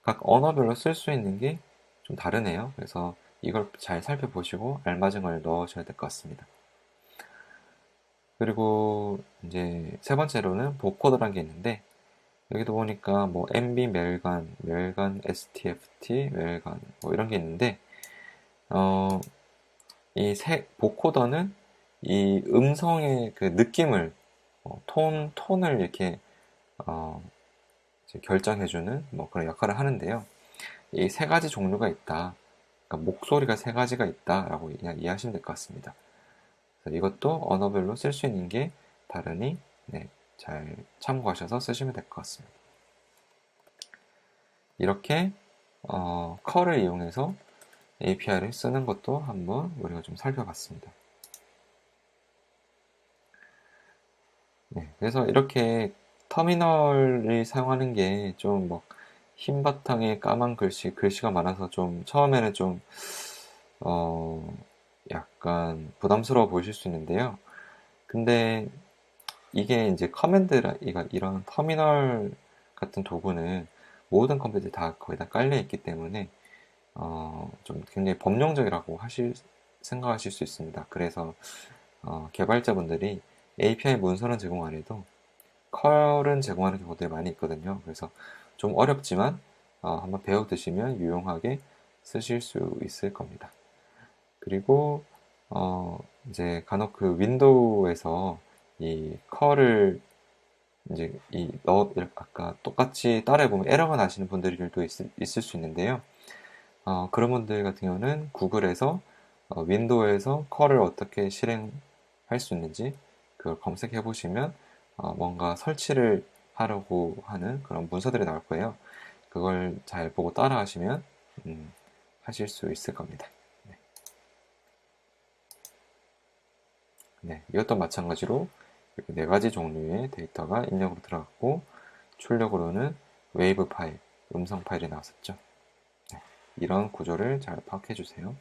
각 언어별로 쓸 수 있는 게 좀 다르네요. 그래서 이걸 잘 살펴보시고 알맞은 걸 넣으셔야 될 것 같습니다. 그리고 이제 세 번째로는 보코더라는 게 있는데 여기도 보니까 뭐 MB 멜간 STFT 멜간 뭐 이런 게 있는데 이 보코더는 이 음성의 그 느낌을 톤을 이렇게 결정해주는 뭐 그런 역할을 하는데요. 이 세 가지 종류가 있다. 그러니까 목소리가 세 가지가 있다라고 그냥 이해하시면 될 것 같습니다. 그래서 이것도 언어별로 쓸 수 있는 게 다르니 잘 참고하셔서 쓰시면 될 것 같습니다. 이렇게 컬을 이용해서 API를 쓰는 것도 한번 우리가 좀 살펴봤습니다. 그래서 이렇게 터미널을 사용하는 게 좀 뭐 흰 바탕에 까만 글씨가 많아서 좀 처음에는 좀 약간 부담스러워 보이실 수 있는데요. 근데 이게 이제 이런 터미널 같은 도구는 모든 컴퓨터에 다 거의 다 깔려 있기 때문에 좀 굉장히 범용적이라고 생각하실 수 있습니다. 그래서 개발자분들이 API 문서는 제공 안 해도 컬은 제공하는 경우들이 많이 있거든요. 그래서 좀 어렵지만 한번 배워두시면 유용하게 쓰실 수 있을 겁니다. 그리고 이제 간혹 그 윈도우에서 이 컬을 이제 아까 똑같이 따라해보면 에러가 나시는 분들도 있을 수 있는데요. 그런 분들 같은 경우는 구글에서 윈도우에서 컬을 어떻게 실행할 수 있는지 그걸 검색해 보시면 뭔가 설치를 하려고 하는 그런 문서들이 나올 거예요. 그걸 잘 보고 따라 하시면 하실 수 있을 겁니다. 네. 네, 이것도 마찬가지로 이렇게 네 가지 종류의 데이터가 입력으로 들어갔고 출력으로는 웨이브 파일, 음성 파일이 나왔었죠. 네, 이런 구조를 잘 파악해 주세요.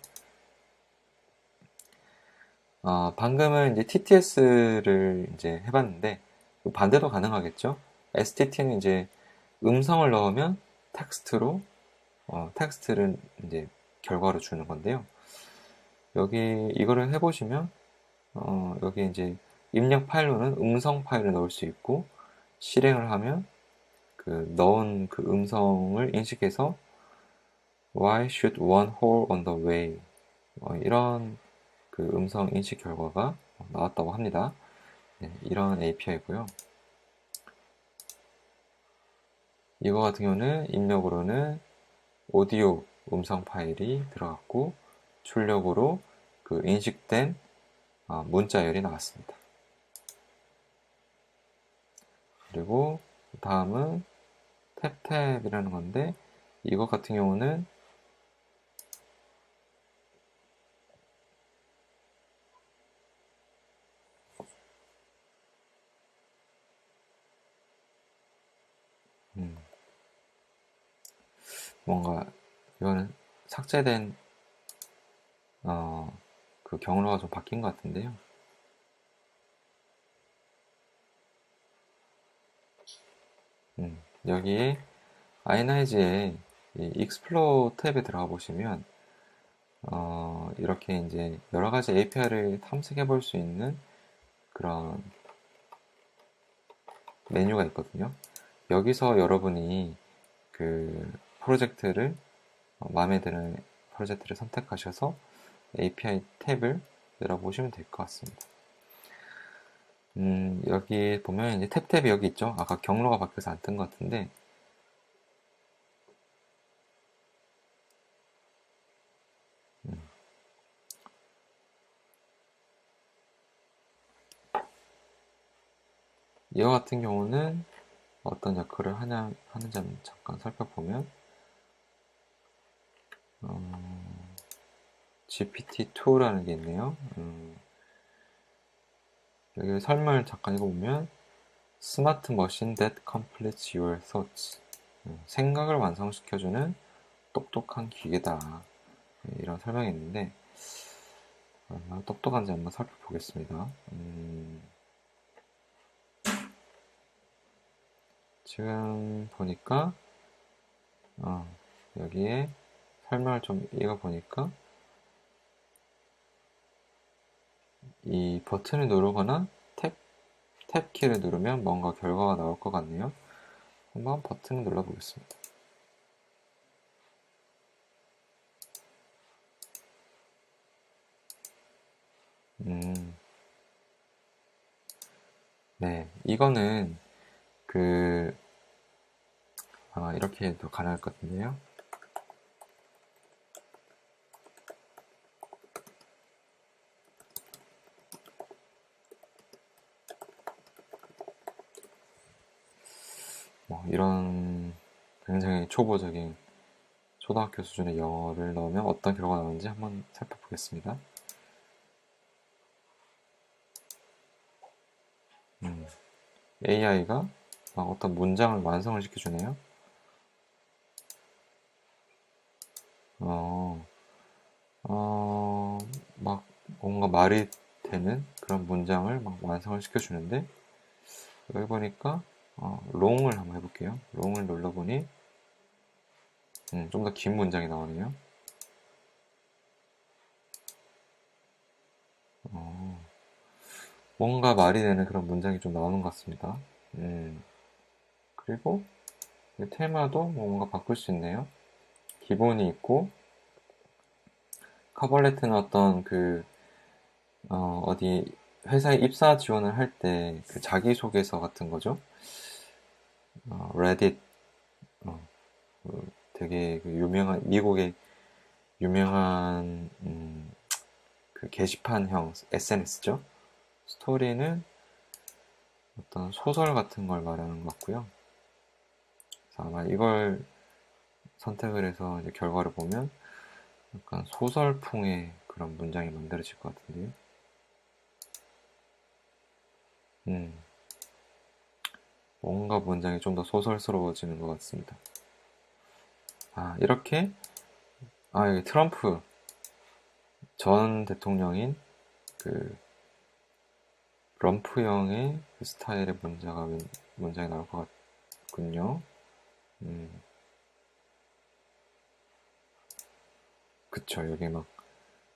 방금은 이제 TTS를 이제 해봤는데 반대도 가능하겠죠? STT는 이제 음성을 넣으면 텍스트를 이제 결과로 주는 건데요. 여기 이거를 해보시면 여기 이제 입력 파일로는 음성 파일을 넣을 수 있고 실행을 하면 그 넣은 그 음성을 인식해서 Why should one hole on the way? 이런 그 음성 인식 결과가 나왔다고 합니다. 네, 이런 API고요. 이거 같은 경우는 입력으로는 오디오 음성 파일이 들어갔고 출력으로 그 인식된 문자열이 나왔습니다. 그리고 다음은 탭탭이라는 건데 이거 같은 경우는 뭔가 이거는 삭제된 그 경로가 좀 바뀐 것 같은데요. 여기에 아이나이즈의 익스플로 탭에 들어가 보시면 이렇게 이제 여러 가지 API를 탐색해 볼 수 있는 그런 메뉴가 있거든요. 여기서 여러분이 그 프로젝트를 마음에 드는 프로젝트를 선택하셔서 API 탭을 열어보시면 될 것 같습니다. 여기 보면 이제 탭이 여기 있죠. 아까 경로가 바뀌어서 안 뜬 것 같은데 이와 같은 경우는 어떤 역할을 하는지 한번 잠깐 살펴보면 GPT-2라는 게 있네요. 여기 설명을 잠깐 읽어보면 Smart Machine that completes your thoughts. 생각을 완성시켜주는 똑똑한 기계다. 이런 설명이 있는데 얼마나 똑똑한지 한번 살펴보겠습니다. 지금 보니까 여기에 설명을 좀 읽어보니까 이 버튼을 누르거나 탭 키를 누르면 뭔가 결과가 나올 것 같네요. 한번 버튼을 눌러보겠습니다. 네, 이거는 이렇게 해도 가능할 것 같은데요. 이런 굉장히 초보적인 초등학교 수준의 영어를 넣으면 어떤 결과가 나오는지 한번 살펴보겠습니다. AI가 어떤 문장을 완성을 시켜주네요. 어, 막 뭔가 말이 되는 그런 문장을 막 완성을 시켜주는데, 여기 보니까 롱을 한번 해볼게요. 롱을 눌러보니 좀 더 긴 문장이 나오네요. 뭔가 말이 되는 그런 문장이 좀 나오는 것 같습니다. 그리고 테마도 뭔가 바꿀 수 있네요. 기본이 있고, 커버레터는 어떤 어디 회사에 입사 지원을 할 때 그 자기소개서 같은 거죠. 레딧, 어, 되게 유명한, 미국의 유명한, 그 게시판형 SNS죠. 스토리는 어떤 소설 같은 걸 말하는 것 같고요. 그래서 아마 이걸 선택을 해서 이제 결과를 보면 약간 소설풍의 그런 문장이 만들어질 것 같은데요. 뭔가 문장이 좀 더 소설스러워지는 것 같습니다. 이렇게, 여기 트럼프 전 대통령인 그 럼프형의 그 스타일의 문장이 나올 것 같군요. 그쵸. 여기 막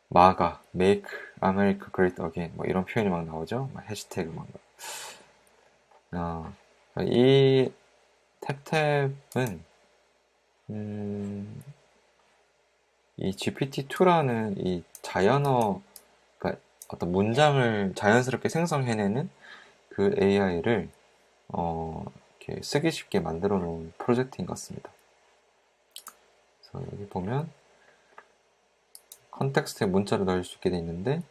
마가, Make America Great Again 뭐 이런 표현이 막 나오죠. 막 해시태그 막. 이 탭탭은 이 GPT-2라는 이 자연어, 그러니까 어떤 문장을 자연스럽게 생성해내는 그 AI를 이렇게 쓰기 쉽게 만들어 놓은 프로젝트인 것 같습니다. 그래서 여기 보면 컨텍스트에 문자를 넣을 수 있게 돼 있는데,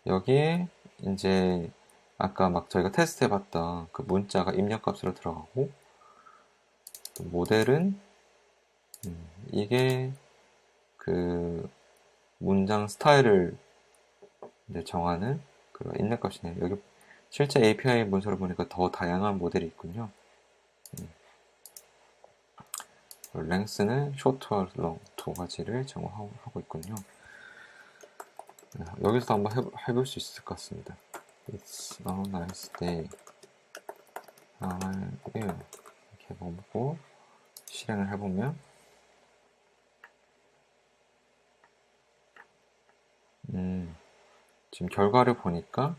여기에 이제 아까 막 저희가 테스트 해봤던 그 문자가 입력값으로 들어가고, 또 모델은 이게 그 문장 스타일을 이제 정하는 그런 입력값이네요. 여기 실제 API 문서를 보니까 더 다양한 모델이 있군요. 랭스는 short와 long 두 가지를 제공하고 있군요. 여기서 한번 해볼 수 있을 것 같습니다. It's a nice day. How are you? 이렇게 해보고 실행을 해보면 지금 결과를 보니까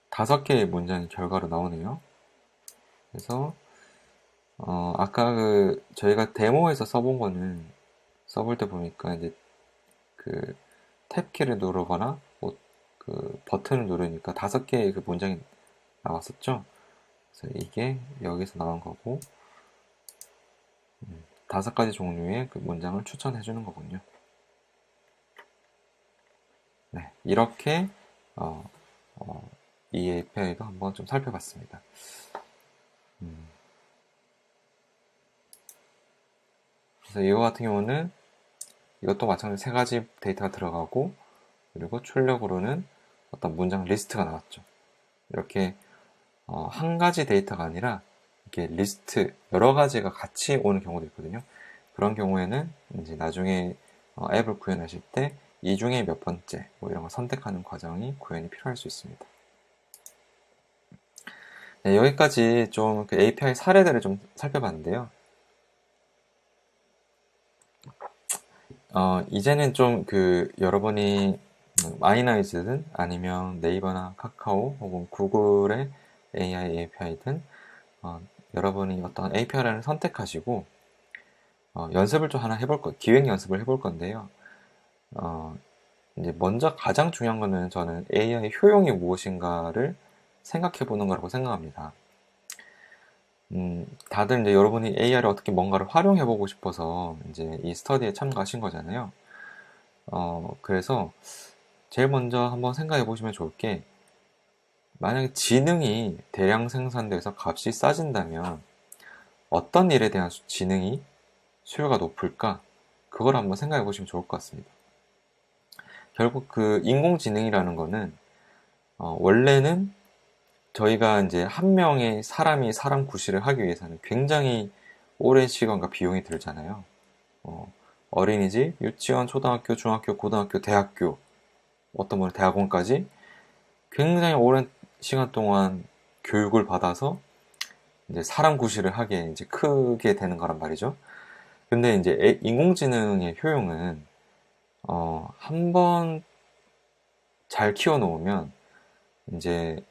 5개의 문장이 결과로 나오네요. 그래서 아까 저희가 데모에서 써본 거는 써볼 때 보니까 이제 그 탭키를 누르거나 그 버튼을 누르니까 5개의 그 문장이 나왔었죠. 그래서 이게 여기서 나온 거고 5가지 종류의 그 문장을 추천해 주는 거군요. 네, 이렇게 이 API도 한번 좀 살펴봤습니다. 그래서 이거 같은 경우는 이것도 마찬가지로 3가지 데이터가 들어가고, 그리고 출력으로는 어떤 문장 리스트가 나왔죠. 이렇게 한 가지 데이터가 아니라 이렇게 리스트 여러 가지가 같이 오는 경우도 있거든요. 그런 경우에는 이제 나중에 앱을 구현하실 때 이 중에 몇 번째 뭐 이런 걸 선택하는 과정이 구현이 필요할 수 있습니다. 네, 여기까지 좀 그 API 사례들을 좀 살펴봤는데요. 이제는 좀 여러분이 마이나이즈든 아니면 네이버나 카카오 혹은 구글의 AI API든 여러분이 어떤 API를 선택하시고 연습을 좀 하나 기획 연습을 해볼 건데요. 이제 먼저 가장 중요한 거는 저는 AI 효용이 무엇인가를 생각해 보는 거라고 생각합니다. 다들 이제 여러분이 AI를 어떻게 뭔가를 활용해 보고 싶어서 이제 이 스터디에 참가하신 거잖아요. 그래서 제일 먼저 한번 생각해 보시면 좋을 게, 만약에 지능이 대량 생산돼서 값이 싸진다면 어떤 일에 대한 지능이 수요가 높을까? 그걸 한번 생각해 보시면 좋을 것 같습니다. 결국 그 인공지능이라는 거는 원래는 저희가 이제 한 명의 사람이 사람 구실을 하기 위해서는 굉장히 오랜 시간과 비용이 들잖아요. 어린이집, 유치원, 초등학교, 중학교, 고등학교, 대학교, 어떤 분은 대학원까지 굉장히 오랜 시간 동안 교육을 받아서 이제 사람 구실을 하기에 이제 크게 되는 거란 말이죠. 근데 이제 인공지능의 효용은 한 번 잘 키워놓으면 이제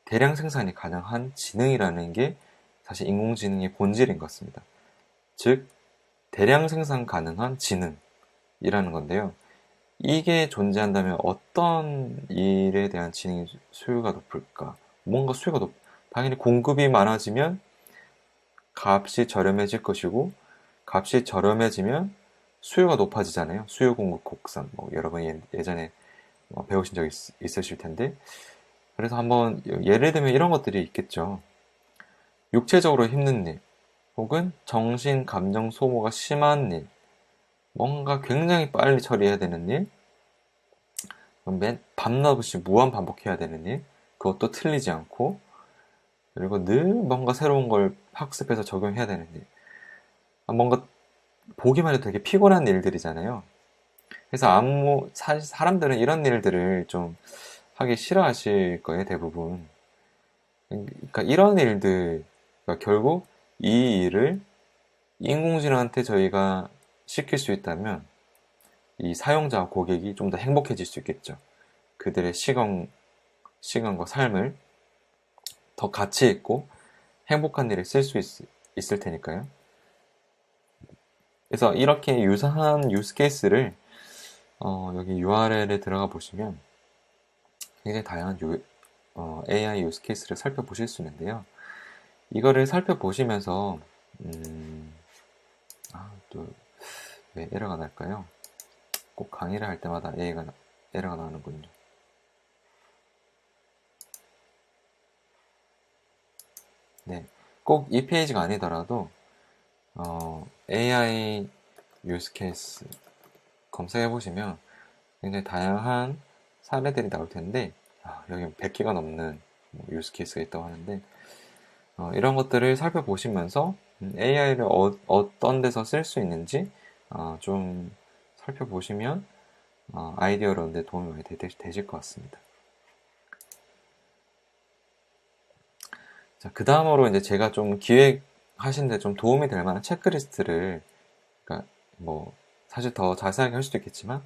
대량 생산이 가능한 지능이라는 게 사실 인공지능의 본질인 것 같습니다. 즉, 대량 생산 가능한 지능이라는 건데요. 이게 존재한다면 어떤 일에 대한 지능의 수요가 높을까? 뭔가 당연히 공급이 많아지면 값이 저렴해질 것이고, 값이 저렴해지면 수요가 높아지잖아요. 수요 공급 곡선. 뭐 여러분 예전에 배우신 적 있으실 텐데. 그래서 한번 예를 들면 이런 것들이 있겠죠. 육체적으로 힘든 일, 혹은 정신, 감정 소모가 심한 일, 뭔가 굉장히 빨리 처리해야 되는 일, 밤낮없이 무한 반복해야 되는 일, 그것도 틀리지 않고, 그리고 늘 뭔가 새로운 걸 학습해서 적용해야 되는 일. 뭔가 보기만 해도 되게 피곤한 일들이잖아요. 그래서 사람들은 이런 일들을 좀 하기 싫어하실 거예요, 대부분. 그러니까 이런 일들, 그러니까 결국 이 일을 인공지능한테 저희가 시킬 수 있다면 이 사용자 고객이 좀 더 행복해질 수 있겠죠. 그들의 시간과 삶을 더 가치 있고 행복한 일에 쓸 수 있을 테니까요. 그래서 이렇게 유사한 유스 케이스를 여기 URL에 들어가 보시면 굉장히 다양한 AI 유스 케이스를 살펴보실 수 있는데요. 이거를 살펴보시면서 또 왜 에러가 날까요? 꼭 강의를 할 때마다 에러가 나는군요. 네, 꼭 이 페이지가 아니더라도 AI 유스 케이스 검색해 보시면 굉장히 다양한 사례들이 나올 텐데 여기 100개가 넘는 유스 케이스가 있다고 하는데 이런 것들을 살펴보시면서 AI를 어떤 데서 쓸 수 있는지 좀 살펴보시면 아이디어로 내 도움이 많이 되실 것 같습니다. 자, 그 다음으로 이제 제가 좀 기획하시는데 좀 도움이 될 만한 체크리스트를, 그러니까 뭐 사실 더 자세하게 할 수도 있겠지만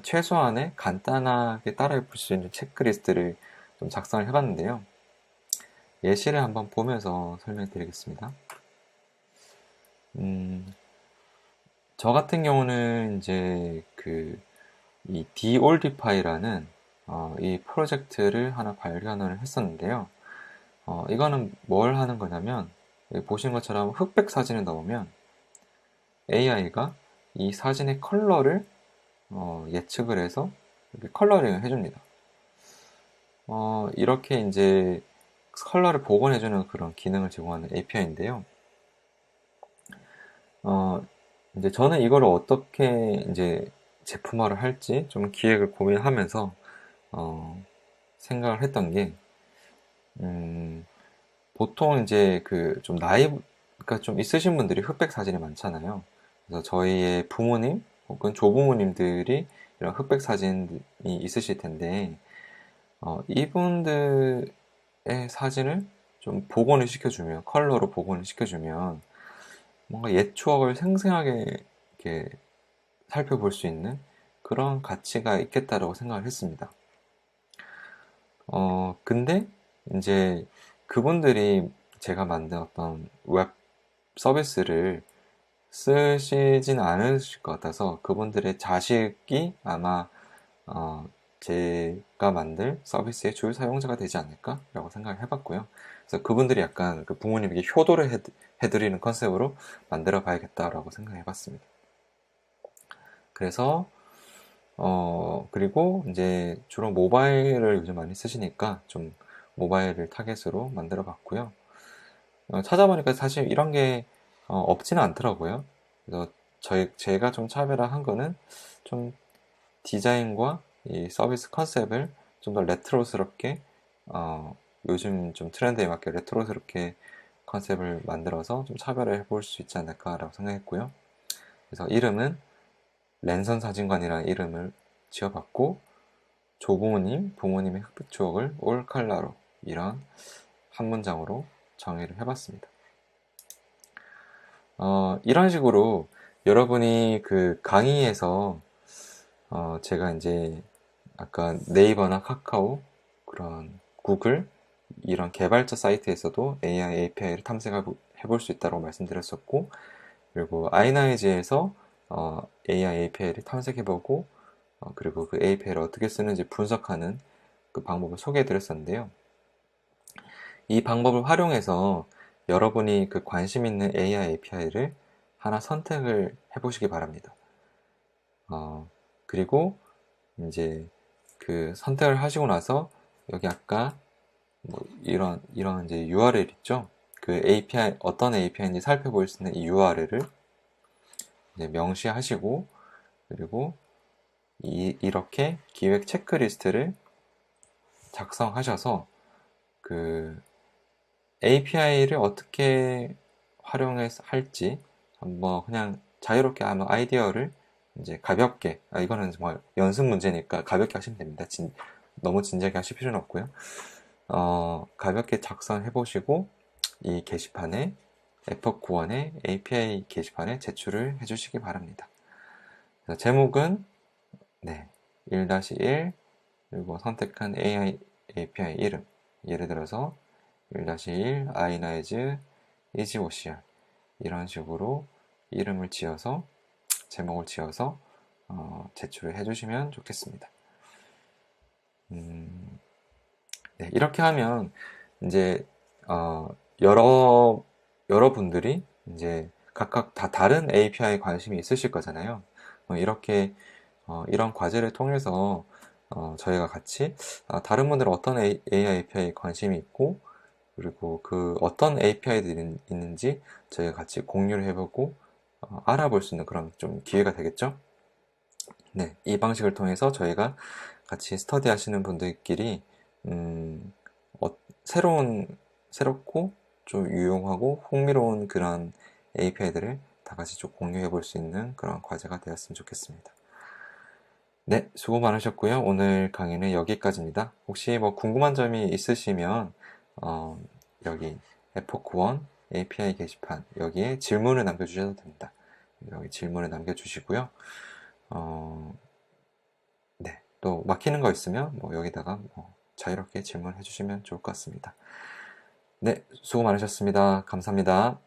최소한의 간단하게 따라해 볼 수 있는 체크리스트를 좀 작성을 해봤는데요. 예시를 한번 보면서 설명드리겠습니다. 저 같은 경우는 이제 이 디올디파이라는 이 프로젝트를 하나 발견을 했었는데요. 이거는 뭘 하는 거냐면 여기 보신 것처럼 흑백 사진을 넣으면 AI가 이 사진의 컬러를 예측을 해서 이렇게 컬러링을 해줍니다. 이렇게 이제 컬러를 복원해주는 그런 기능을 제공하는 API인데요. 이제 저는 이걸 어떻게 이제 제품화를 할지 좀 기획을 고민하면서 생각을 했던 게 보통 이제 좀 나이가 좀 있으신 분들이 흑백 사진이 많잖아요. 그래서 저희의 부모님 혹은 조부모님들이 이런 흑백 사진이 있으실 텐데 이분들의 사진을 좀 복원을 시켜주면 컬러로 복원을 시켜주면 뭔가 옛 추억을 생생하게 이렇게 살펴볼 수 있는 그런 가치가 있겠다라고 생각을 했습니다. 근데 이제 그분들이 제가 만든 어떤 웹 서비스를 쓰시진 않으실 것 같아서 그분들의 자식이 아마 제가 만들 서비스의 주 사용자가 되지 않을까라고 생각을 해봤고요. 그래서 그분들이 약간 그 부모님에게 효도를 해드리는 컨셉으로 만들어 봐야겠다라고 생각해봤습니다. 그래서 그리고 이제 주로 모바일을 요즘 많이 쓰시니까 좀 모바일을 타겟으로 만들어 봤고요. 찾아보니까 사실 이런 게 없지는 않더라고요. 그래서 제가 좀 차별화한 거는 좀 디자인과 이 서비스 컨셉을 좀 더 레트로스럽게 요즘 좀 트렌드에 맞게 레트로스럽게 컨셉을 만들어서 좀 차별을 해볼 수 있지 않을까라고 생각했고요. 그래서 이름은 랜선 사진관이라는 이름을 지어봤고, 조부모님, 부모님의 흑백 추억을 올 칼라로 이런 한 문장으로 정의를 해봤습니다. 이런 식으로 여러분이 그 강의에서 제가 이제 아까 네이버나 카카오, 그런 구글, 이런 개발자 사이트에서도 AI API를 탐색해 볼 수 있다고 말씀드렸었고, 그리고 아이나이즈에서 AI API를 탐색해보고, 그리고 그 API를 어떻게 쓰는지 분석하는 그 방법을 소개해 드렸었는데요. 이 방법을 활용해서 여러분이 그 관심 있는 AI API를 하나 선택을 해보시기 바랍니다. 그리고 이제 그 선택을 하시고 나서 여기 아까 뭐 이런 이제 URL 있죠? 그 API 어떤 API인지 살펴볼 수 있는 이 URL을 이제 명시하시고, 그리고 이렇게 기획 체크리스트를 작성하셔서 그 API를 어떻게 활용해서 할지 한번 그냥 자유롭게 한번 아이디어를 이제 가볍게, 이거는 정말 연습 문제니까 가볍게 하시면 됩니다. 너무 진지하게 하실 필요는 없고요. 가볍게 작성해 보시고 이 게시판에 에퍼9원의 API 게시판에 제출을 해주시기 바랍니다. 제목은 네, 1-1 그리고 선택한 AI API 이름, 예를 들어서 1-1 아이나이즈 이지오시안 이런 식으로 이름을 지어서 제목을 지어서 제출을 해주시면 좋겠습니다. 네, 이렇게 하면 이제 여러분들이 이제 각각 다 다른 API에 관심이 있으실 거잖아요. 이렇게 이런 과제를 통해서 저희가 같이 다른 분들은 어떤 AI API에 관심이 있고, 그리고 그 어떤 API들이 있는지 저희가 같이 공유를 해보고 알아볼 수 있는 그런 좀 기회가 되겠죠? 네, 이 방식을 통해서 저희가 같이 스터디 하시는 분들끼리 어, 새롭고 좀 유용하고 흥미로운 그런 API들을 다 같이 좀 공유해 볼 수 있는 그런 과제가 되었으면 좋겠습니다. 네, 수고 많으셨고요. 오늘 강의는 여기까지입니다. 혹시 뭐 궁금한 점이 있으시면 여기 에포크1 API 게시판 여기에 질문을 남겨주셔도 됩니다. 여기 질문을 남겨주시고요. 네, 또 막히는 거 있으면 뭐 여기다가 뭐 자유롭게 질문해 주시면 좋을 것 같습니다. 네, 수고 많으셨습니다. 감사합니다.